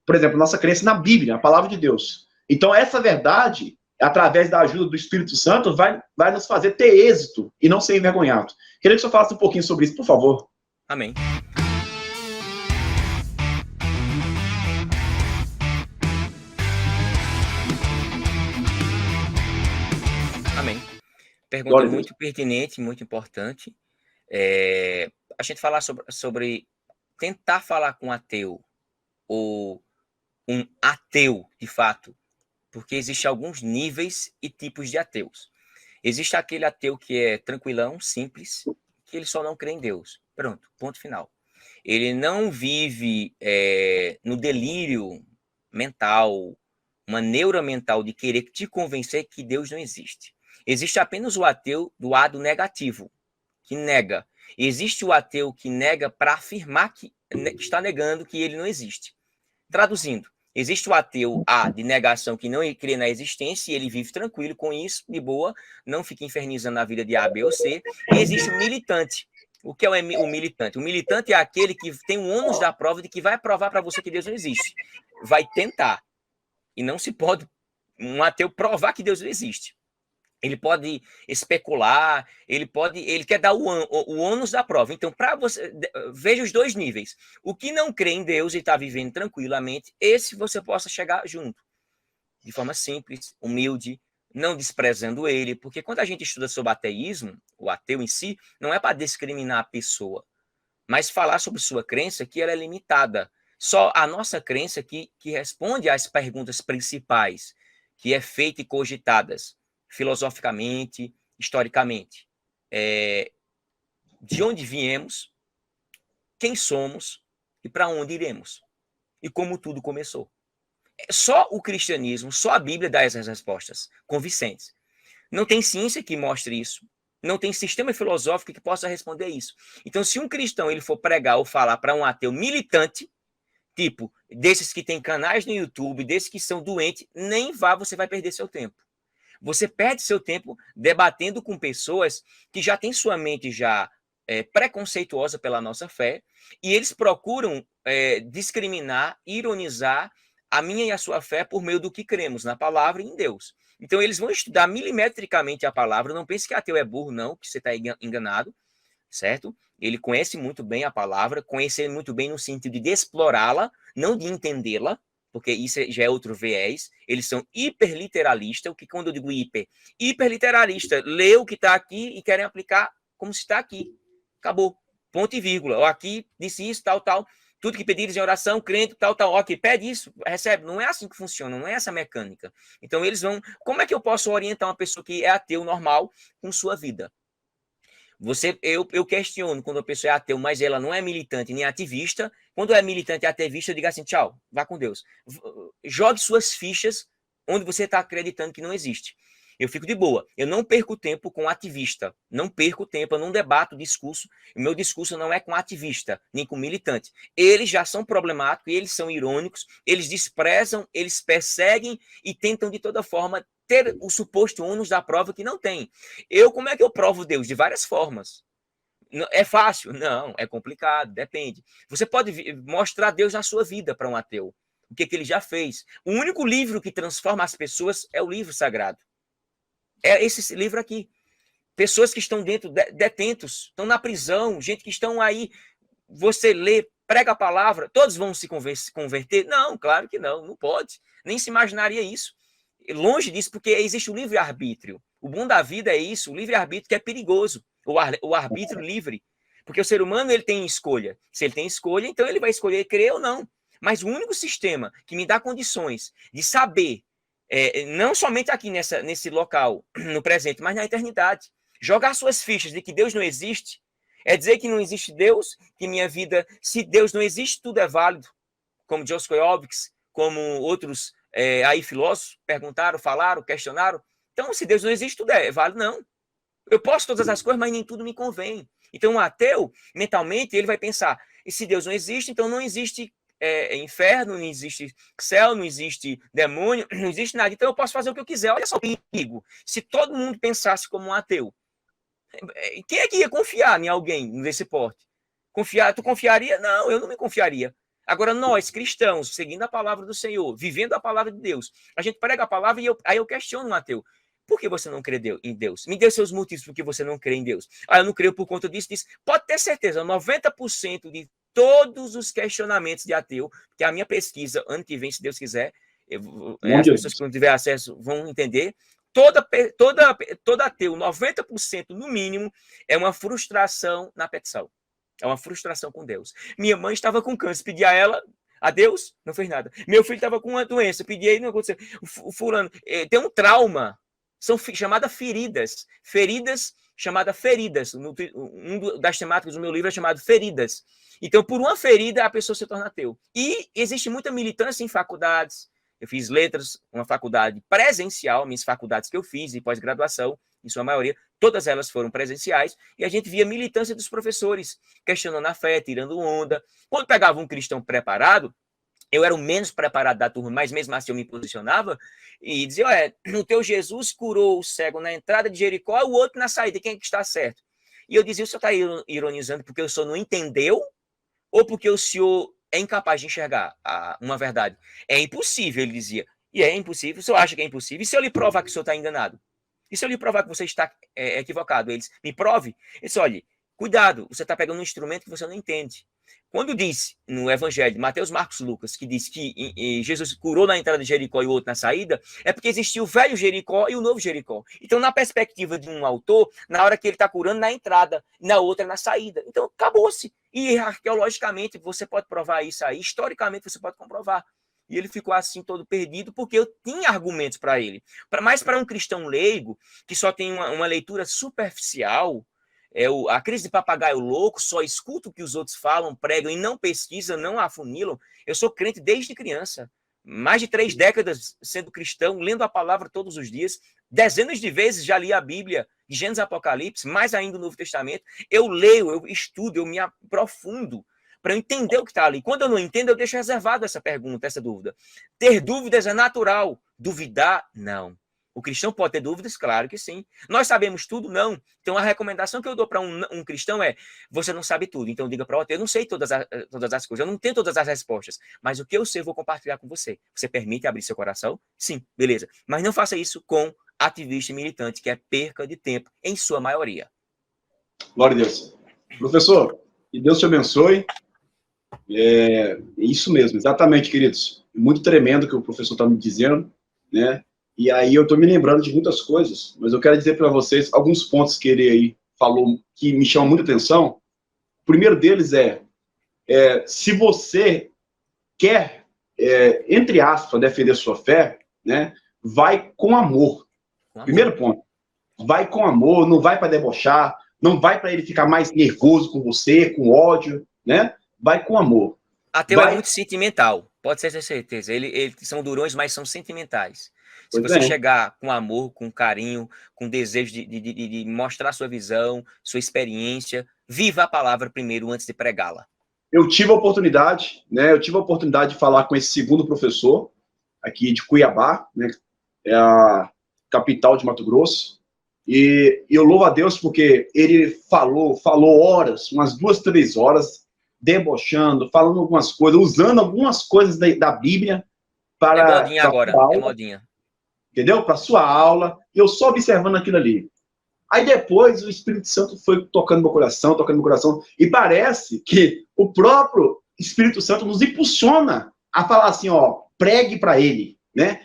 por exemplo, nossa crença na Bíblia, a palavra de Deus. Então, essa verdade, através da ajuda do Espírito Santo, vai nos fazer ter êxito e não ser envergonhado. Queria que o senhor falasse um pouquinho sobre isso, por favor. Amém. Amém. Pergunta muito pertinente, muito importante. A gente falar sobre tentar falar com um ateu, ou um ateu, de fato, porque existem alguns níveis e tipos de ateus. Existe aquele ateu que é tranquilão, simples, que ele só não crê em Deus. Pronto, ponto final. Ele não vive no delírio mental, uma neura mental de querer te convencer que Deus não existe. Existe apenas o ateu do lado negativo, que nega. Existe o ateu que nega para afirmar que está negando que ele não existe. Traduzindo, existe o ateu A, de negação, que não crê na existência, e ele vive tranquilo com isso, de boa, não fica infernizando na vida de A, B ou C. E existe o militante. O que é o militante? O militante é aquele que tem o ônus da prova de que vai provar para você que Deus não existe. Vai tentar. E não se pode um ateu provar que Deus não existe. Ele pode especular, ele quer dar o ônus da prova. Então, para você, veja os dois níveis. O que não crê em Deus e está vivendo tranquilamente, esse você possa chegar junto. De forma simples, humilde, não desprezando ele. Porque quando a gente estuda sobre ateísmo, o ateu em si, não é para discriminar a pessoa, mas falar sobre sua crença que ela é limitada. Só a nossa crença que responde às perguntas principais, que é feita e cogitadas filosoficamente, historicamente. De onde viemos, quem somos e para onde iremos. E como tudo começou. Só o cristianismo, só a Bíblia dá essas respostas convincentes. Não tem ciência que mostre isso. Não tem sistema filosófico que possa responder isso. Então, se um cristão ele for pregar ou falar para um ateu militante, tipo, desses que tem canais no YouTube, desses que são doentes, nem vá, você vai perder seu tempo. Você perde seu tempo debatendo com pessoas que já têm sua mente já preconceituosa pela nossa fé, e eles procuram discriminar, ironizar a minha e a sua fé por meio do que cremos na palavra e em Deus. Então, eles vão estudar milimetricamente a palavra. Não pense que ateu é burro, não, que você está enganado, certo? Ele conhece muito bem a palavra, conhece muito bem no sentido de explorá-la, não de entendê-la, porque isso já é outro viés. Eles são hiperliteralistas. O que quando eu digo hiperliteralista, lê o que está aqui e querem aplicar como se está aqui. Acabou. Ponto e vírgula. Aqui disse isso, tal, tal. Tudo que pedires em oração, crente, tal, tal. Ok, pede isso, recebe. Não é assim que funciona, não é essa mecânica. Então eles vão... Como é que eu posso orientar uma pessoa que é ateu normal com sua vida? Eu questiono quando a pessoa é ateu, mas ela não é militante nem ativista. Quando é militante e ativista, eu digo assim, tchau, vá com Deus. Jogue suas fichas onde você está acreditando que não existe. Eu fico de boa. Eu não perco tempo com ativista. Não perco tempo, eu não debato discurso. O meu discurso não é com ativista, nem com militante. Eles já são problemáticos, eles são irônicos, eles desprezam, eles perseguem e tentam de toda forma ter o suposto ônus da prova que não tem. Como é que eu provo Deus? De várias formas. É fácil? Não, é complicado, depende. Você pode mostrar Deus na sua vida para um ateu. O que ele já fez. O único livro que transforma as pessoas é o livro sagrado. É esse livro aqui. Pessoas que estão dentro, detentos, estão na prisão, gente que estão aí, você lê, prega a palavra, todos vão se converter? Não, claro que não, não pode. Nem se imaginaria isso. Longe disso, porque existe o livre-arbítrio. O bom da vida é isso, o livre-arbítrio que é perigoso, o arbítrio livre. Porque o ser humano ele tem escolha. Se ele tem escolha, então ele vai escolher crer ou não. Mas o único sistema que me dá condições de saber, não somente aqui nesse local, no presente, mas na eternidade, jogar suas fichas de que Deus não existe, é dizer que não existe Deus, que minha vida, se Deus não existe, tudo é válido. Como Joseph Jobbins, como outros aí filósofos perguntaram, falaram, questionaram. Então, se Deus não existe, tudo é válido, não. Eu posso todas as coisas, mas nem tudo me convém. Então, um ateu, mentalmente, ele vai pensar, e se Deus não existe, então não existe inferno, não existe céu, não existe demônio, não existe nada. Então, eu posso fazer o que eu quiser. Olha só o perigo. Se todo mundo pensasse como um ateu, quem é que ia confiar em alguém nesse porte? Tu confiaria? Não, eu não me confiaria. Agora, nós, cristãos, seguindo a palavra do Senhor, vivendo a palavra de Deus, a gente prega a palavra e aí eu questiono o ateu. Por que você não crê em Deus? Me dê seus motivos por que você não crê em Deus. Eu não creio por conta disso. Pode ter certeza, 90% de todos os questionamentos de ateu, que a minha pesquisa, ano que vem, se Deus quiser, as pessoas que não tiver acesso vão entender, todo ateu, 90% no mínimo, é uma frustração na petição. É uma frustração com Deus. Minha mãe estava com câncer, pedi a ela, a Deus, não fez nada. Meu filho estava com uma doença, pedi a ele, não aconteceu. O fulano tem um trauma, são chamadas feridas. Feridas chamadas feridas. Das temáticas do meu livro é chamado Feridas. Então, por uma ferida, a pessoa se torna ateu. E existe muita militância em faculdades. Eu fiz letras, uma faculdade presencial, minhas faculdades que eu fiz e pós-graduação, em sua maioria, todas elas foram presenciais, e a gente via militância dos professores, questionando a fé, tirando onda. Quando pegava um cristão preparado, eu era o menos preparado da turma, mas mesmo assim eu me posicionava e dizia, olha, o teu Jesus curou o cego na entrada de Jericó, o outro na saída, quem é que está certo? E eu dizia, o senhor está ironizando porque o senhor não entendeu ou porque o senhor é incapaz de enxergar uma verdade? É impossível, ele dizia. E é impossível, o senhor acha que é impossível? E se eu lhe provar que o senhor está enganado? E se eu lhe provar que você está equivocado? Eles, me prove. Ele disse, olha, cuidado, você está pegando um instrumento que você não entende. Quando disse no Evangelho, Mateus, Marcos, Lucas, que diz que Jesus curou na entrada de Jericó e o outro na saída, é porque existia o velho Jericó e o novo Jericó. Então, na perspectiva de um autor, na hora que ele está curando na entrada, na outra na saída. Então, acabou-se. E arqueologicamente, você pode provar isso aí, historicamente você pode comprovar. E ele ficou assim todo perdido, porque eu tinha argumentos para ele. Mas para um cristão leigo, que só tem uma leitura superficial, a crise de papagaio louco, só escuta o que os outros falam, pregam e não pesquisa, não afunilam. Eu sou crente desde criança. Mais de 3 décadas sendo cristão, lendo a palavra todos os dias. Dezenas de vezes já li a Bíblia, de Gênesis Apocalipse, mais ainda o Novo Testamento. Eu leio, eu estudo, eu me aprofundo para entender o que está ali. Quando eu não entendo, eu deixo reservado essa pergunta, essa dúvida. Ter dúvidas é natural. Duvidar, não. O cristão pode ter dúvidas? Claro que sim. Nós sabemos tudo? Não. Então, a recomendação que eu dou para um cristão é, você não sabe tudo, então diga para o ateu, eu não sei todas as coisas, eu não tenho todas as respostas, mas o que eu sei eu vou compartilhar com você. Você permite abrir seu coração? Sim, beleza. Mas não faça isso com ativista e militante, que é perca de tempo, em sua maioria. Glória a Deus. Professor, que Deus te abençoe. É isso mesmo, exatamente, queridos. Muito tremendo o que o professor está me dizendo, né? E aí eu estou me lembrando de muitas coisas, mas eu quero dizer para vocês alguns pontos que ele aí falou que me chamam muita atenção. O primeiro deles se você quer, entre aspas, defender sua fé, né? Vai com amor. Primeiro ponto. Vai com amor, não vai para debochar, não vai para ele ficar mais nervoso com você, com ódio, né? Vai com amor. Ateu é muito sentimental, pode ter certeza. Eles são durões, mas são sentimentais. Se você chegar com amor, com carinho, com desejo de mostrar sua visão, sua experiência, viva a palavra primeiro antes de pregá-la. Eu tive a oportunidade, né? Eu tive a oportunidade de falar com esse segundo professor aqui de Cuiabá, né? É a capital de Mato Grosso. E eu louvo a Deus porque ele falou horas, umas 2, 3 horas, debochando, falando algumas coisas, usando algumas coisas da Bíblia para... É modinha agora, é modinha. Entendeu? Para sua aula, e eu só observando aquilo ali. Aí depois o Espírito Santo foi tocando meu coração, e parece que o próprio Espírito Santo nos impulsiona a falar assim, ó, pregue para ele, né?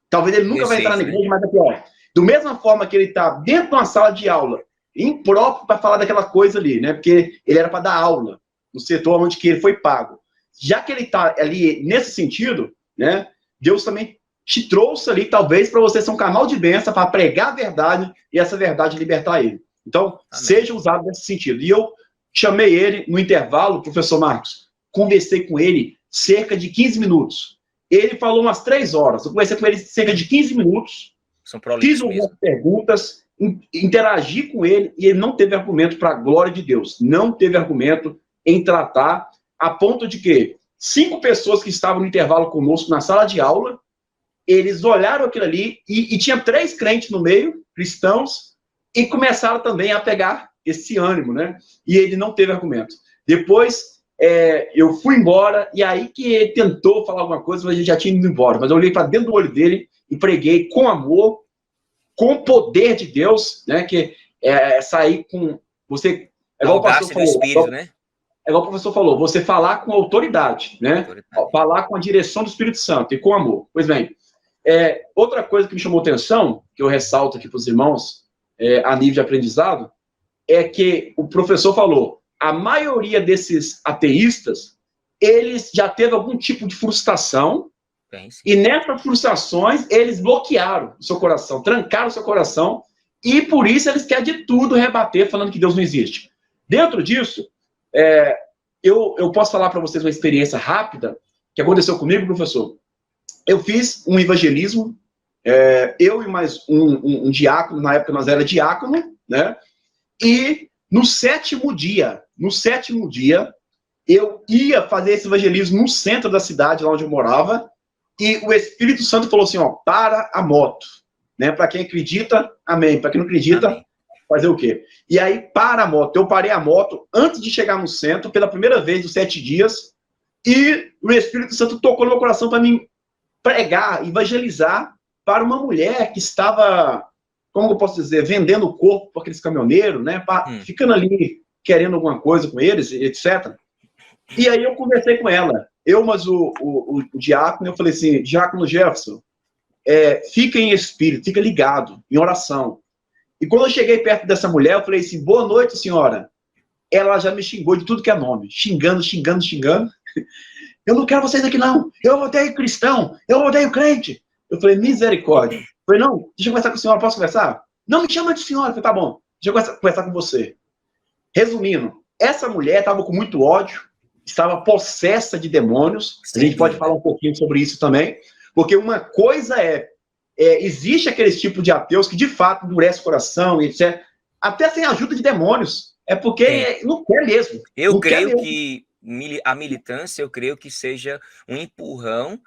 Talvez ele nunca vai entrar na igreja, mas aqui, ó, do mesma forma que ele está dentro de uma sala de aula, impróprio para falar daquela coisa ali, né? Porque ele era para dar aula no setor onde que ele foi pago. Já que ele está ali nesse sentido, né? Deus também te trouxe ali, talvez, para você ser um canal de bênção, para pregar a verdade e essa verdade libertar ele. Então, amém, seja usado nesse sentido. E eu chamei ele no intervalo, professor Marcos, conversei com ele cerca de 15 minutos. Ele falou umas 3 horas. Eu conversei com ele cerca de 15 minutos. Fiz algumas perguntas, interagi com ele, e ele não teve argumento para a glória de Deus. Não teve argumento em tratar, a ponto de que 5 pessoas que estavam no intervalo conosco na sala de aula, eles olharam aquilo ali, e tinha 3 crentes no meio, cristãos, e começaram também a pegar esse ânimo, né? E ele não teve argumento. Depois, eu fui embora, e aí que ele tentou falar alguma coisa, mas ele já tinha ido embora. Mas eu olhei para dentro do olho dele e preguei com amor, com o poder de Deus, né? Que sair com você. É igual o pastor falou, Espírito, né? É igual o professor falou, você falar com autoridade, né? Falar com a direção do Espírito Santo e com amor. Pois bem, outra coisa que me chamou atenção, que eu ressalto aqui para os irmãos, a nível de aprendizado, é que o professor falou, a maioria desses ateístas, eles já teve algum tipo de frustração, e nessas frustrações, eles bloquearam o seu coração, trancaram o seu coração, e por isso eles querem de tudo rebater, falando que Deus não existe. Dentro disso, eu posso falar para vocês uma experiência rápida que aconteceu comigo, professor. Eu fiz um evangelismo, eu e mais um diácono, na época nós era diácono, né? E no sétimo dia, eu ia fazer esse evangelismo no centro da cidade, lá onde eu morava, e o Espírito Santo falou assim, ó, para a moto, né? Para quem acredita, amém. Para quem não acredita, amém. Fazer o quê? E aí, para a moto. Eu parei a moto antes de chegar no centro, pela primeira vez dos 7 dias, e o Espírito Santo tocou no meu coração para mim pregar, evangelizar para uma mulher que estava, como eu posso dizer, vendendo o corpo para aqueles caminhoneiros, né? Ficando ali, querendo alguma coisa com eles, etc. E aí eu conversei com ela. Mas o diácono, eu falei assim, diácono Jefferson, fica em espírito, fica ligado, em oração. E quando eu cheguei perto dessa mulher, eu falei assim, boa noite, senhora. Ela já me xingou de tudo que é nome, xingando. Eu não quero vocês aqui, não. Eu odeio cristão, eu odeio crente. Eu falei, misericórdia. Eu falei, não, deixa eu conversar com a senhora, posso conversar? Não me chama de senhora. Eu falei, tá bom, deixa eu conversar com você. Resumindo, essa mulher estava com muito ódio, estava possessa de demônios. A gente pode falar um pouquinho sobre isso também, porque uma coisa existe aquele tipo de ateus que de fato endurece o coração, etc. Até sem ajuda de demônios. É porque não quer mesmo. Eu creio que a militância, eu creio que seja um empurrão